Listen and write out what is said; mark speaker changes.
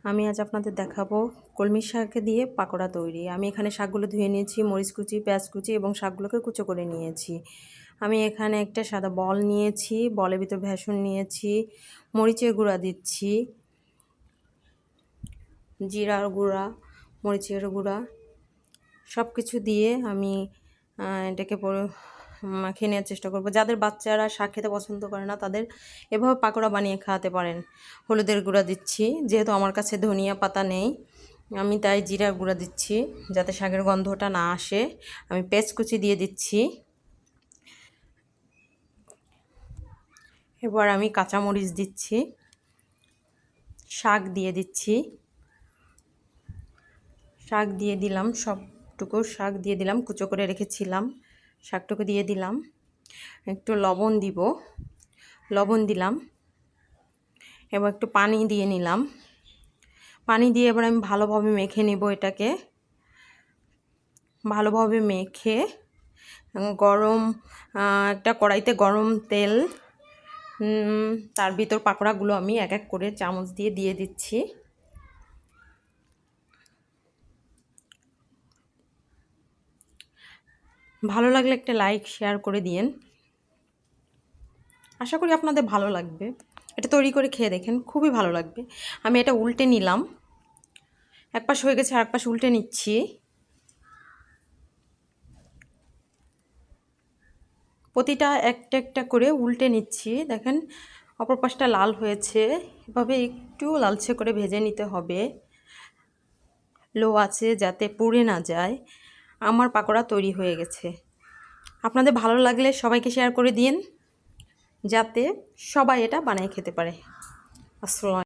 Speaker 1: আমি আজ আপনাদের দেখাবো কলমি শাক দিয়ে পাকোড়া তৈরি। আমি এখানে শাকগুলো ধুয়ে নিয়েছি, মরিচ কুচি, পেঁয়াজ কুচি এবং শাকগুলোকে কুচো করে নিয়েছি। আমি এখানে একটা সাদা বল নিয়েছি, বলের ভিতর বেসন নিয়েছি, মরিচের গুঁড়া দিচ্ছি, জিরার গুঁড়া, মরিচের গুঁড়া সব কিছু দিয়ে আমি এটাকে মাখিয়ে নেওয়ার চেষ্টা করব। যাদের বাচ্চারা শাক খেতে পছন্দ করে না তাদের এভাবে পাকোড়া বানিয়ে খাওয়াতে পারেন। হলুদের গুঁড়া দিচ্ছি, যেহেতু আমার কাছে ধনিয়া পাতা নেই আমি তাই জিরার গুঁড়া দিচ্ছি যাতে শাকের গন্ধটা না আসে। আমি পেঁয়াজ কুচি দিয়ে দিচ্ছি। এবার আমি কাঁচামরিচ দিচ্ছি, শাক দিয়ে দিচ্ছি, শাক দিয়ে দিলাম, সবটুকু শাক দিয়ে দিলাম, কুচো করে রেখেছিলাম শাকটুকু দিয়ে দিলাম। একটু লবণ দিব, লবণ দিলাম। এবার একটু পানি দিয়ে নিলাম, পানি দিয়ে এবার আমি ভালোভাবে মেখে নেব। এটাকে ভালোভাবে মেখে গরম একটা কড়াইতে গরম তেল, তার ভিতর পাকোড়াগুলো আমি এক এক করে চামচ দিয়ে দিয়ে দিচ্ছি। ভালো লাগলে একটা লাইক শেয়ার করে দিয়েন। আশা করি আপনাদের ভালো লাগবে। এটা তৈরি করে খেয়ে দেখেন, খুবই ভালো লাগবে। আমি এটা উল্টে নিলাম, এক পাশ হয়ে গেছে আর এক পাশ উল্টে নিচ্ছি। প্রতিটা একটা একটা করে উল্টে নিচ্ছি। দেখেন অপর পাশটা লাল হয়েছে, এভাবে একটু লালচে করে ভেজে নিতে হবে, লো আছে যাতে পুড়ে না যায়। আমার পাকোড়া তৈরি হয়ে গেছে। আপনাদের ভালো লাগলে সবাইকে শেয়ার করে দিন যাতে সবাই এটা বানিয়ে খেতে পারে। আসসালামু আলাইকুম।